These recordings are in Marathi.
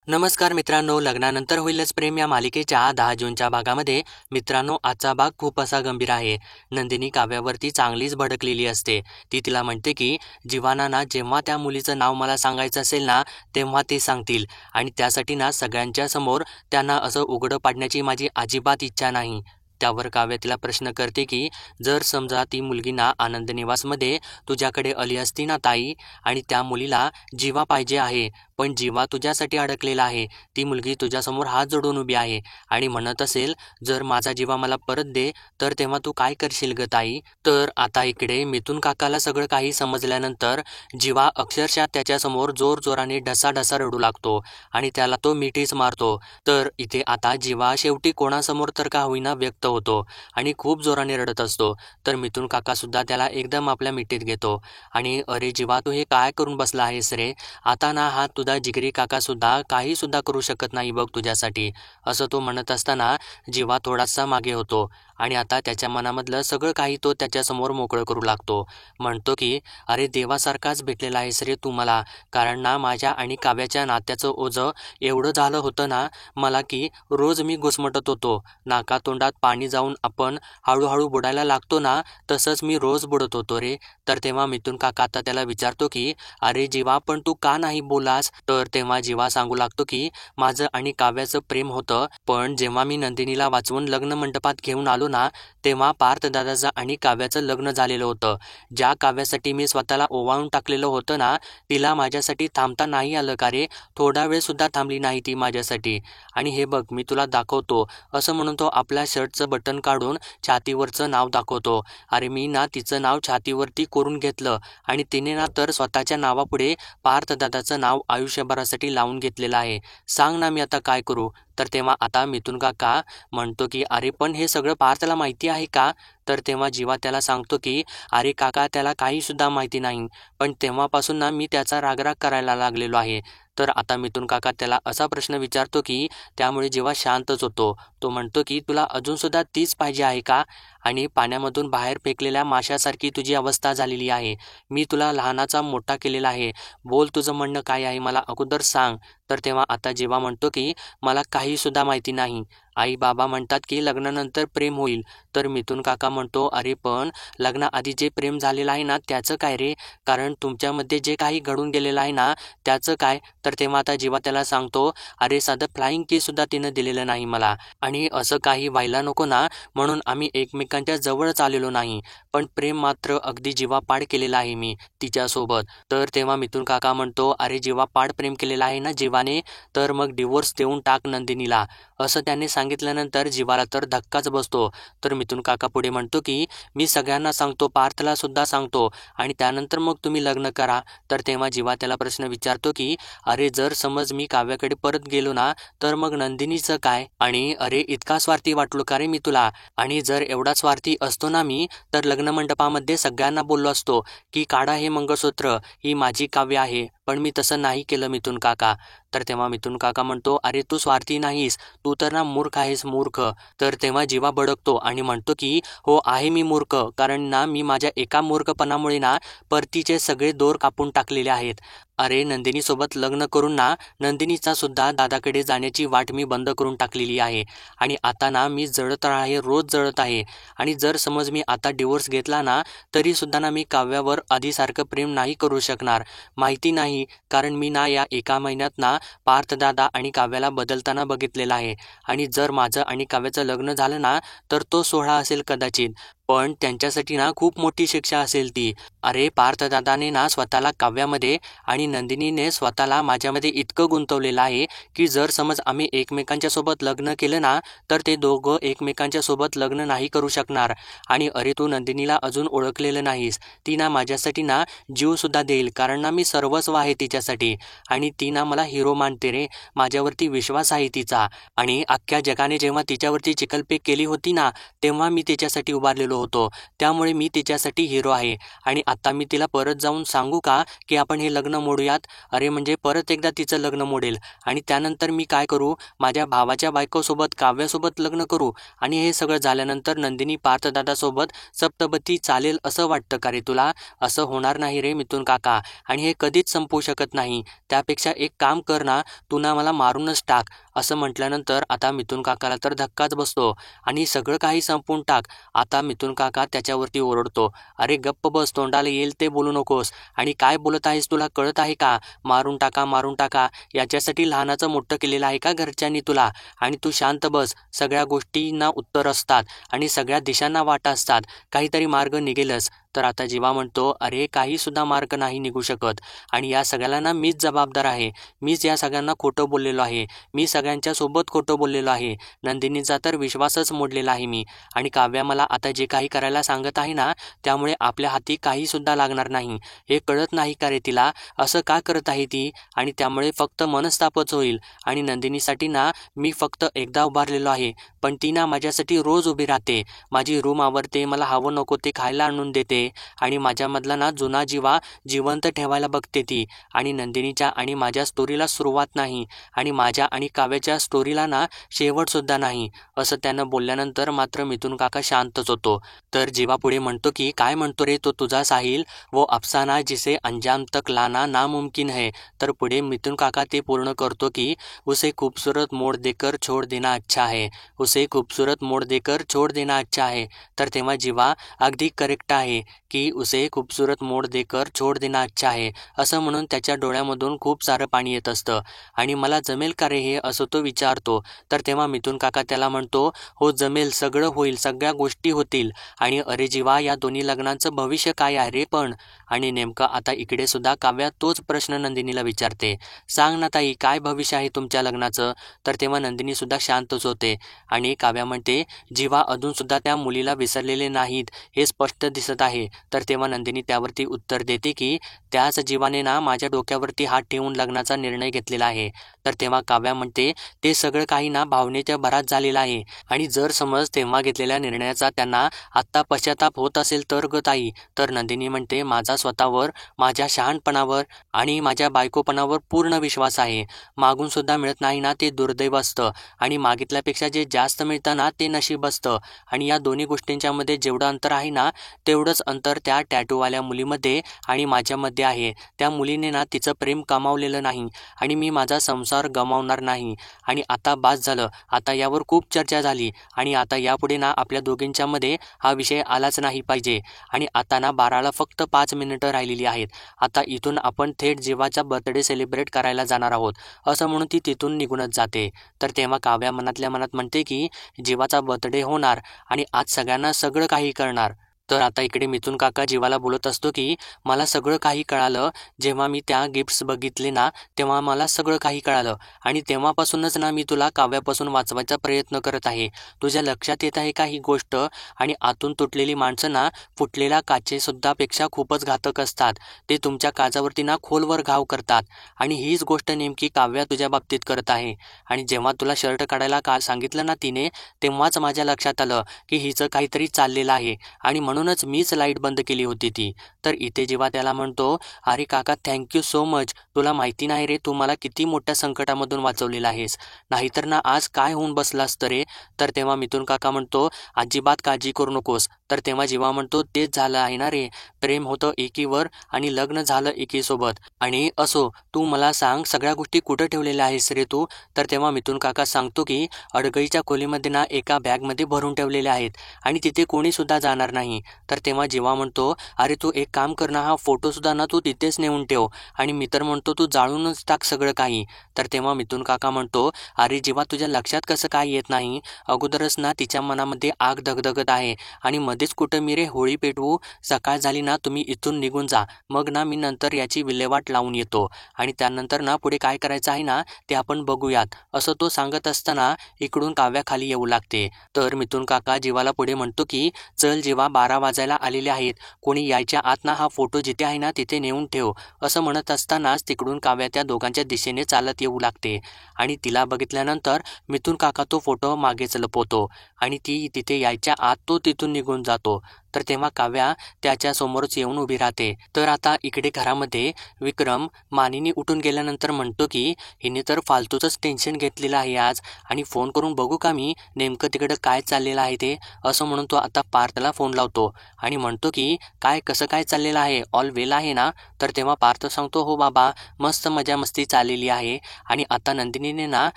नमस्कार मित्रांनो, लग्नानंतर होईलच प्रेम या मालिकेच्या 10 जूनच्या भागामध्ये मित्रांनो आजचा भाग खूप असा गंभीर आहे. नंदिनी काव्यावरती चांगलीच भडकलेली असते. ती तिला म्हणते की जीवाना ना जेव्हा त्या मुलीचं नाव मला सांगायचं असेल ना तेव्हा ते सांगतील आणि त्यासाठी ना सगळ्यांच्या समोर त्यांना असं उघडं पाडण्याची माझी अजिबात इच्छा नाही. त्यावर काव्य तिला प्रश्न करते की जर समजा ती मुलगी ना आनंद निवासमध्ये तुझ्याकडे आली असती ना ताई आणि त्या मुलीला जीवा पाहिजे आहे पण जीवा तुझ्यासाठी अडकलेला आहे. ती मुलगी तुझ्यासमोर हात जोडून उभी आहे आणि म्हणत असेल जर माझा जीवा मला परत दे तर तेव्हा तू काय करशील ग ताई. तर आता इकडे मिथुन काकाला सगळं काही समजल्यानंतर जीवा अक्षरशः त्याच्यासमोर जोराने ढसाढसा रडू लागतो आणि त्याला तो मिठीच मारतो. तर इथे आता जीवा शेवटी कोणासमोर तर का होईना व्यक्त होतो आणि खूप जोराने रडत असतो. तर मिथुन काका सुद्धा त्याला एकदम आपल्या मिठीत घेतो आणि अरे जीवा तू हे काय करून बसला आहेस रे. आता ना हा तुझा जिगरी काका सुद्धा काही सुद्धा करू शकत नाही बघ तुझ्यासाठी, असं तो म्हणत असताना जीवा थोडासा मागे होतो आणि आता त्याच्या मनामधलं सगळं काही तो त्याच्यासमोर मोकळं करू लागतो. म्हणतो की अरे देवासारखाच भेटलेला आहेस रे तू मला, कारण ना माझ्या आणि काव्याच्या नात्याचं ओझं एवढं झालं होतं ना मला की रोज मी घुसमटत होतो. नाकातोंडात पाणी जाऊन आपण हळूहळू बुडायला लागतो ना तसंच मी रोज बुडत होतो रे. तर तेव्हा मिथुन काका आता त्याला विचारतो की अरे जीवा पण तू का नाही बोलास. तर तेव्हा जीवा सांगू लागतो की माझं आणि काव्याचं प्रेम होतं पण जेव्हा मी नंदिनीला वाचवून लग्न मंडपात घेऊन आलो ना तेव्हा पार्थ दादाचं आणि काव्याचं लग्न झालेलं होतं. ज्या काव्यासाठी मी स्वतःला ओवाळून टाकलेलं होतं ना तिला माझ्यासाठी थांबता नाही आलं का रे. थोडा वेळ सुद्धा थांबली नाही ती माझ्यासाठी. आणि हे बघ मी तुला दाखवतो, असं म्हणून तो आपल्या शर्टचं बटन काढून छातीवरचं नाव दाखवतो. अरे मी ना तिचं नाव छातीवरती कोरून घेतलं आणि तिने ना तर स्वतःच्या नावापुढे पार्थदादाचं नाव आयुष्यभरासाठी लावून घेतलेलं आहे. सांग ना मी आता काय करू. तर तेव्हा आता मिथुन काका म्हणतो की अरे पण हे सगळं पार्थला माहिती आहे का. तर तेव्हा जीवा त्याला सांगतो की अरे काका त्याला काही सुद्धा माहिती नाही, पण तेव्हापासून ना मी त्याचा रागराग करायला लागलेलो आहे. तर आता मिथुन काका त्याला असा प्रश्न विचारतो की त्यामुळे जीवा शांतच होतो. तो म्हणतो की तुला अजून सुद्धा तीच पाहिजे आहे का आणि पाण्यामधून बाहेर फेकलेल्या माशासारखी तुझी अवस्था झालेली आहे. मी तुला लहानाचा मोठा केलेला आहे. बोल तुझं म्हणणं काय आहे मला अगोदर सांग. तर तेव्हा आता जीवा म्हणतो की मला काही सुद्धा माहिती नाही. आई बाबा म्हणतात की लग्नानंतर प्रेम होईल. तर मिथुन काका म्हणतो अरे पण लग्नाआधी जे प्रेम झालेलं आहे ना त्याचं काय रे, कारण तुमच्यामध्ये जे काही घडून गेलेलं आहे ना त्याचं काय. तर तेव्हा आता जीवा त्याला सांगतो अरे साधं फ्लाइंग किस सुद्धा तिनं दिलेलं नाही मला आणि असं काही व्हायला नको ना म्हणून आम्ही एकमेकांच्या जवळच आलेलो नाही, पण प्रेम मात्र अगदी जीवापाड केलेलं आहे मी तिच्यासोबत. तर तेव्हा मिथुन काका म्हणतो अरे जीवापाड प्रेम केलेलं आहे ना जीवाने, तर मग डिवोर्स देऊन टाक नंदिनीला. असं त्याने सांगितल्यानंतर जीवाला तर धक्काच बसतो. तर मिथुन काका पुढे म्हणतो की मी सगळ्यांना सांगतो, पार्थला सुद्धा सांगतो आणि त्यानंतर मग तुम्ही लग्न करा. तर तेव्हा जीवा त्याला प्रश्न विचारतो की अरे जर समज मी काव्याकडे परत गेलो ना तर मग नंदिनीचं काय. आणि अरे इतका स्वार्थी वाटलो का रे मी तुला. आणि जर एवढा स्वार्थी असतो ना मी तर लग्न मंडपामध्ये सगळ्यांना बोललो असतो की काढा हे मंगळसूत्र, ही माझी काव्य आहे. पण मी तसं नाही केलं मिथुन काका. तर तेव्हा मिथुन काका म्हणतो अरे तू स्वार्थी नाहीस, तू तर ना मूर्ख आहेस मूर्ख. तर तेव्हा जीवा भडकतो आणि म्हणतो की हो आहे मी मूर्ख, कारण ना मी माझ्या एका मूर्खपणामुळे ना परतीचे सगळे दोर कापून टाकलेले आहेत. अरे नंदिनीसोबत लग्न करून ना नंदिनीचा सुद्धा दादाकडे जाण्याची वाट मी बंद करून टाकलेली आहे आणि आता ना मी जळत आहे, रोज जळत आहे. आणि जर समज मी आता डिवोर्स घेतला ना तरी सुद्धा ना मी काव्यावर आधीसारखं प्रेम नाही करू शकणार. माहिती नाही, कारण मी ना या एका महिन्यात ना पार्थदादा आणि काव्याला बदलताना बघितलेलं आहे आणि जर माझं आणि काव्याचं लग्न झालं ना तर तो सोहळा असेल कदाचित, पण त्यांच्यासाठी ना खूप मोठी शिक्षा असेल ती. अरे पार्थदादाने ना स्वतःला काव्यामध्ये आणि नंदिनीने स्वतःला माझ्यामध्ये इतकं गुंतवलेलं आहे की जर समज आम्ही एकमेकांच्या सोबत लग्न केलं ना तर ते दोघं एकमेकांच्या सोबत लग्न नाही करू शकणार. आणि अरे तू नंदिनीला अजून ओळखलेलं नाहीस, ती ना माझ्यासाठी ना जीव सुद्धा देईल, कारण ना मी सर्वस्व आहे तिच्यासाठी आणि ती ना मला हिरो मानते रे. माझ्यावरती विश्वास आहे तिचा आणि अख्ख्या जगाने जेव्हा तिच्यावरती चिखलफेक केली होती ना तेव्हा मी तिच्यासाठी उभारलेलो झालेलो होतो, त्यामुळे मी तिच्यासाठी हिरो आहे आणि आता मी तिला परत जाऊन सांगू का की आपण हे लग्न मोडूयात? अरे म्हणजे परत एकदा तिचं लग्न मोडेल आणि त्यानंतर मी काय करू? माझ्या भावाच्या बायकोसोबत काव्यासोबत लग्न करू आणि हे सगळं झाल्यानंतर नंदिनी पार्थदादासोबत सप्तपदी चालेल असं वाटतं का रे तुला? असं होणार नाही रे मिथुन काका आणि हे कधीच संपू शकत नाही. त्यापेक्षा एक काम कर ना, तू ना मला मारूनच टाक. असं म्हटल्यानंतर आता मिथुन काकाला तर धक्काच बसतो आणि सगळं काही संपवून टाक. आता मिथुन काका त्याच्यावरती ओरडतो, अरे गप्प बस, तोंडाला येईल ते बोलू नकोस आणि काय बोलत आहेस तुला कळत आहे का? मारून टाका याच्यासाठी लहानाचं मोठं केलेलं आहे का घरच्यांनी तुला? आणि तू शांत बस. सगळ्या गोष्टींना उत्तर असतात आणि सगळ्या दिशांना वाटा असतात. काहीतरी मार्ग निघेलच. तर आता जीवा म्हणतो, अरे काही सुद्धा मार्ग नाही निघू शकत आणि या सगळ्याला ना मीच जबाबदार आहे. मीच या सगळ्यांना खोटं बोललेलो आहे. मी सगळ्यांच्या सोबत खोटं बोललेलो आहे. नंदिनीचा तर विश्वासच मोडलेला आहे मी आणि काव्या मला आता जे काही करायला सांगत आहे ना, त्यामुळे आपल्या हाती काही सुद्धा लागणार नाही. हे कळत नाही का रे तिला? असं का करत आहे ती? आणि त्यामुळे फक्त मनस्तापच होईल आणि नंदिनीसाठी ना मी फक्त एकदा उभारलेलो आहे, पण ती ना माझ्यासाठी रोज उभी राहते. माझी रूम आवरते, मला हवं नको ते खायला आणून देते आणि माझ्यामधला ना जुना जीवा जिवंत ठेवायला बघते ती. आणि नंदिनीच्या आणि माझ्या स्टोरीला सुरुवात नाही आणि माझ्या आणि काव्याच्या स्टोरीला ना शेवटसुद्धा नाही. असं त्यानं बोलल्यानंतर मात्र मिथुन काका शांतच होतो. तर जीवा पुढे म्हणतो की काय म्हणतो रे तो तुझा साहिल? वो अफसाना जिसे अंजाम तक लाना नामुमकिन है. तर पुढे मिथुन काका ते पूर्ण करतो की उसे खूबसूरत मोड़ देकर छोड़ देना अच्छा है. उसे खूबसूरत मोड़ देकर छोड़ देना अच्छा है. तर तेव्हा जीवा अगदी करेक्ट आहे की उसे खूबसूरत मोड़ देकर छोड़ देना अच्छा है. असं म्हणून त्याच्या डोळ्यामधून खूप सारं पाणी येत असतं आणि मला जमेल का रे हे, असं तो विचारतो. तर तेव्हा मिथुन काका त्याला म्हणतो, हो जमेल, सगळं होईल, सगळ्या गोष्टी होतील. आणि अरे जीवा, या दोन्ही लग्नांचं भविष्य काय आहे रे पण? आणि नेमकं आता इकडे सुद्धा काव्या तोच प्रश्न नंदिनीला विचारते, सांग ना ताई काय भविष्य आहे तुमच्या लग्नाचं? तर तेव्हा नंदिनी सुद्धा शांतच होते आणि काव्या म्हणते, जीवा अजून सुद्धा त्या मुलीला विसरलेले नाहीत हे स्पष्ट दिसत आहे. तर तेव्हा नंदिनी त्यावरती उत्तर देते की त्याच जीवाने ना माझ्या डोक्यावरती हात ठेवून लग्नाचा निर्णय घेतलेला आहे. तर तेव्हा काव्या म्हणते, ते सगळं काही ना भावनेच्या भरात झालेलं आहे आणि जर समज तेव्हा घेतलेल्या निर्णयाचा त्यांना आत्ता पश्चाताप होत असेल तर ग ताई. तर नंदिनी म्हणते, माझा स्वतःवर, माझ्या शहाणपणावर आणि माझ्या बायकोपणावर पूर्ण विश्वास आहे. मागून सुद्धा मिळत नाही ना ते दुर्दैव असतं आणि मागितल्यापेक्षा जे जास्त मिळतं ना ते नशीब असतं. आणि या दोन्ही गोष्टींच्या मध्ये जेवढं अंतर आहे ना तेवढंच अंतर त्या टॅटूवाल्या मुलीमध्ये आणि माझ्यामध्ये आहे. त्या मुलीने ना तिचं प्रेम कमावलेलं नाही आणि मी माझा संसार गमावणार नाही. आणि आता बास झालं, आता यावर खूप चर्चा झाली आणि आता यापुढे ना आपल्या दोघींच्या मध्ये हा विषय आलाच नाही पाहिजे. आणि आता ना 12ला फक्त 5 मिनिटं राहिलेली आहेत. आता इथून आपण थेट जीवाचा बर्थडे सेलिब्रेट करायला जाणार आहोत, असं म्हणून ती तिथून निघूनच जाते. तर तेव्हा काव्या मनातल्या मनात म्हणते की जीवाचा बर्थडे होणार आणि आज सगळ्यांना सगळं काही कळणार. तर आता इकडे मिथुन काका जीवाला बोलत असतो की मला सगळं काही कळालं, जेव्हा मी त्या गिफ्ट्स बघितले ना तेव्हा मला सगळं काही कळालं आणि तेव्हापासूनच ना मी तुला काव्यापासून वाचवायचा प्रयत्न करत आहे. तुझ्या लक्षात येत आहे का ही गोष्ट? आणि आतून तुटलेली माणसं ना फुटलेल्या काचेसुद्धा पेक्षा खूपच घातक असतात. ते तुमच्या काचावरती ना खोलवर घाव करतात आणि हीच गोष्ट नेमकी काव्या तुझ्या बाबतीत करत आहे. आणि जेव्हा तुला शर्ट काढायला सांगितलं ना तिने, तेव्हाच माझ्या लक्षात आलं की हिचं काहीतरी चाललेलं आहे आणि म्हणूनच मीच लाईट बंद केली होती ती. तर इथे जेव्हा त्याला म्हणतो, अरे काका थँक्यू सो मच, तुला माहिती नाही रे तू मला किती मोठ्या संकटामधून वाचवलेलं आहेस, नाहीतर ना आज काय होऊन बसलं असतं रे. तर तेव्हा मिथुन काका म्हणतो, अजिबात काळजी करू नकोस. तर तेव्हा जेव्हा म्हणतो, तेच झालं आहे ना रे, प्रेम होतं एकीवर आणि लग्न झालं एकीसोबत. आणि असो, तू मला सांग सगळ्या गोष्टी कुठं ठेवलेल्या आहेस रे तू? तर तेव्हा मिथुन काका सांगतो की अडगळीच्या खोलीमध्ये ना एका बॅगमध्ये भरून ठेवलेल्या आहेत आणि तिथे कोणी सुद्धा जाणार नाही. तर तेव्हा जीवा म्हणतो, अरे तू एक काम कर ना, हा फोटो सुद्धा ना तू तिथेच नेऊन ठेव. आणि मी तर म्हणतो तू जाळूनच टाक सगळं काही. तर तेव्हा मिथुन काका म्हणतो, अरे जीवा तुझ्या लक्षात कसं काय येत नाही? अगोदरच ना तिच्या मनामध्ये आग धगधगत आहे आणि मध्येच कुठं मी रे होळी पेटवू? सकाळ झाली ना तुम्ही इथून निघून जा, मग ना मी नंतर याची विल्हेवाट लावून येतो आणि त्यानंतर ना पुढे काय करायचं आहे ना ते आपण बघूयात. असं तो सांगत असताना इकडून काव्या खाली येऊ लागते. तर मिथुन काका जीवाला पुढे म्हणतो की चल जीवा, 12 वाजायला आलेले आहेत, कोणी यायच्या आत म्हणत ना हा फोटो जिथे आहे ना तिथे नेऊन ठेव असं म्हणत असतानाच तिकडून काव्या त्या दोघांच्या दिशेने चालत येऊ लागते आणि तिला बघितल्यानंतर मिथुन काका तो फोटो मागेच लपवतो आणि ती तिथे यायच्या आत तो तिथून निघून जातो. तर तेव्हा काव्या त्याच्या समोरच येऊन उभी राहते. तर आता इकडे घरामध्ये विक्रम मानिनी उठून गेल्यानंतर म्हणतो की हिने तर फालतूचंच टेन्शन घेतलेलं आहे आज आणि फोन करून बघू का मी नेमकं तिकडं काय चाललेलं आहे ते असं म्हणून तो आता पार्थला फोन लावतो आणि म्हणतो की काय कसं काय चाललेलं आहे, ऑल वेल आहे ना. तर तेव्हा पार्थ सांगतो हो बाबा मस्त मजा मस्ती चाललेली आहे आणि आता नंदिनीने ना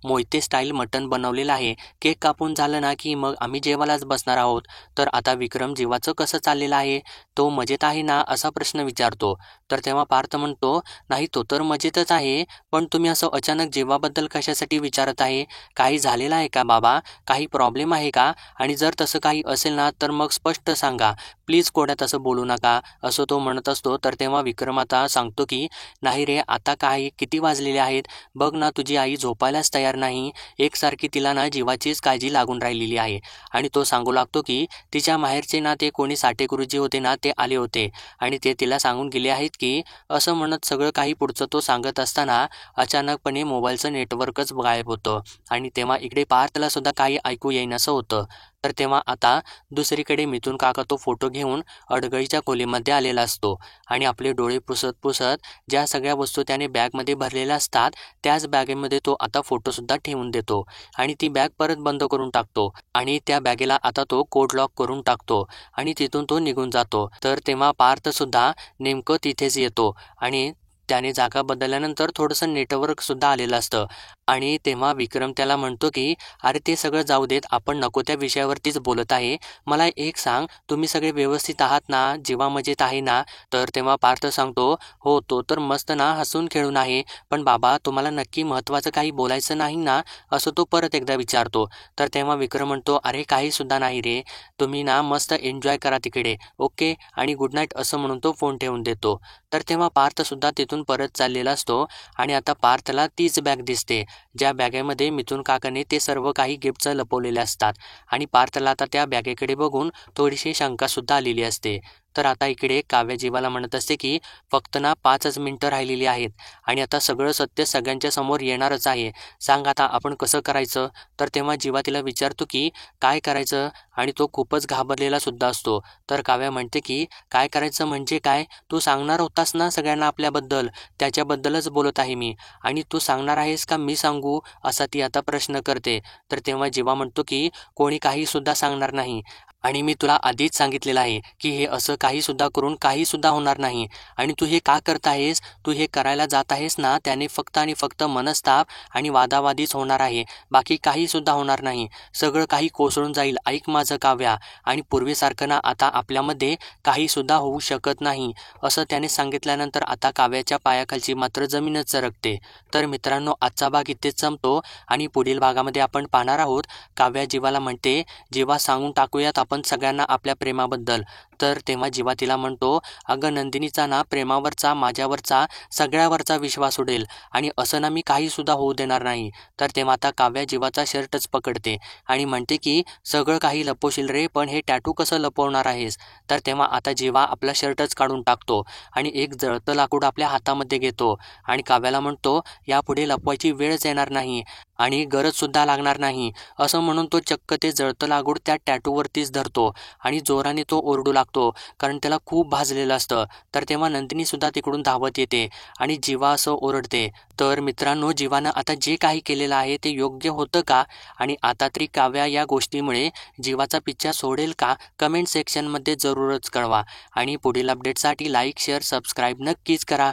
मोहिते स्टाईल मटण बनवलेलं आहे. केक कापून झालं ना की मग आम्ही जेवायलाच बसणार आहोत. तर आता विक्रम जीवाचं कसं चाललेलं आहे, तो मजेत आहे ना असा प्रश्न विचारतो. तर तेव्हा पार्थ म्हणतो नाही तो तर मजेतच आहे, पण तुम्ही असं अचानक जीवाबद्दल कशासाठी विचारत आहे, काही झालेलं आहे का बाबा, काही प्रॉब्लेम आहे का, आणि जर तसं काही असेल ना तर मग स्पष्ट सांगा प्लीज, कोड्यात असं बोलू नका असं तो म्हणत असतो. तर तेव्हा विक्रम आता सांगतो की नाही रे आता काही किती वाजलेले आहेत बघ ना, तुझी आई झोपायलाच तयार नाही, एकसारखी तिला ना जीवाचीच काळजी लागून राहिलेली आहे. आणि तो सांगू लागतो की तिच्या माहेरचे ना ते कोणी साठे गुरुजी होते ना ते आले होते आणि ते तिला सांगून गेले आहेत की असं म्हणत सगळं काही पुढचं तो सांगत असताना अचानकपणे मोबाईलचं नेटवर्कच गायब होतं आणि तेव्हा इकडे पार्थला सुद्धा काही ऐकू येईनासं होतं. तर तेव्हा आता दुसरीकडे मिथुन काका तो फोटो घेऊन अडगळीच्या खोलीमध्ये आलेला असतो आणि आपले डोळे पुसत पुसत ज्या सगळ्या वस्तू त्याने बॅगमध्ये भरलेल्या असतात त्याच बॅगेमध्ये तो आता फोटोसुद्धा ठेवून देतो आणि ती बॅग परत बंद करून टाकतो आणि त्या बॅगेला आता तो कोड लॉक करून टाकतो आणि तिथून तो निघून जातो. तर तेव्हा पार्थसुद्धा नेमकं तिथेच येतो आणि त्याने जागा बदलल्यानंतर थोडंसं नेटवर्कसुद्धा आलेलं असतं आणि तेव्हा विक्रम त्याला म्हणतो की अरे ते सगळं जाऊ देत, आपण नको त्या विषयावरतीच बोलत आहे, मला एक सांग तुम्ही सगळे व्यवस्थित आहात ना, जीवा मजेत आहे ना. तर तेव्हा पार्थ सांगतो हो तो तर मस्त ना हसून खेळून आहे, पण बाबा तुम्हाला नक्की महत्त्वाचं काही बोलायचं नाही ना असं तो परत एकदा विचारतो. तर तेव्हा विक्रम म्हणतो अरे काहीसुद्धा नाही रे, तुम्ही ना मस्त एन्जॉय करा तिकडे, ओके आणि गुड नाईट असं म्हणून तो फोन ठेवून देतो. तर तेव्हा पार्थसुद्धा तिथून परत चाललेला असतो आणि आता पार्थला तीच बॅग दिसते ज्या बॅगेमध्ये मिथुन काकाने ते सर्व काही गिफ्टचं लपवलेले असतात आणि पार्थला आता त्या बॅगेकडे बघून थोडीशी शंकासुद्धा आलेली असते. तर आता इकडे काव्या जीवाला म्हणत असते की फक्त ना 5च मिनिटं राहिलेली आहेत आणि आता सगळं सत्य सगळ्यांच्या समोर येणारच आहे, सांग आता आपण कसं करायचं. तर तेव्हा जीवा तिला विचारतो की काय करायचं आणि तो खूपच घाबरलेला सुद्धा असतो. तर काव्या म्हणते की काय करायचं म्हणजे काय, तू सांगणार होतास ना सगळ्यांना आपल्याबद्दल, त्याच्याबद्दलच बोलत आहे मी, आणि तू सांगणार आहेस का मी सांगू असा ती आता प्रश्न करते. तर तेव्हा जीवा म्हणतो की कोणी काहीसुद्धा सांगणार नाही आणि मी तुला आधीच सांगितलेलं आहे की हे असं काहीसुद्धा करून काहीसुद्धा होणार नाही आणि तू हे का करत आहेस, तू हे करायला जात आहेस ना त्याने फक्त आणि फक्त मनस्ताप आणि वादावादीच होणार आहे, बाकी काहीसुद्धा होणार नाही, सगळं काही कोसळून जाईल, ऐक माझं काव्या, आणि पूर्वीसारखं ना आता आपल्यामध्ये काहीसुद्धा होऊ शकत नाही असं त्याने सांगितल्यानंतर आता काव्याच्या पायाखालची मात्र जमीनच सरकते. तर मित्रांनो आजचा भाग इथेच संपतो आणि पुढील भागामध्ये आपण पाहणार आहोत काव्या जीवाला म्हणते जीवा सांगून टाकूयात आपण सगळ्यांना आपल्या प्रेमाबद्दल. तर तेव्हा जीवा तिला म्हणतो अगं नंदिनीचा ना प्रेमावरचा माझ्यावरचा सगळ्यावरचा विश्वास उडेल आणि असं ना मी काहीसुद्धा होऊ देणार नाही. तर तेव्हा आता काव्या जीवाचा शर्टच पकडते आणि म्हणते की सगळं काही लपवशील रे, पण हे टॅटू कसं लपवणार आहेस. तर तेव्हा आता जीवा आपला शर्टच काढून टाकतो आणि एक जळतं लाकूड आपल्या हातामध्ये घेतो आणि काव्याला म्हणतो यापुढे लपवायची वेळच येणार नाही आणि गरजसुद्धा लागणार नाही असं म्हणून तो चक्क ते जळतं लाकूड त्या टॅटूवरतीच धरतो आणि जोराने तो ओरडू लागतो कारण त्याला खूप भाजलेलं असतं. तर तेव्हा नंदिनीसुद्धा तिकडून धावत येते आणि जीवा असं ओरडते. तर मित्रांनो जीवानं आता जे काही केलेलं आहे ते योग्य होतं का, आणि आता तरी काव्या या गोष्टीमुळे जीवाचा पिच्छा सोडेल का, कमेंट सेक्शनमध्ये जरूरच कळवा आणि पुढील अपडेटसाठी लाईक शेअर सबस्क्राईब नक्कीच करा.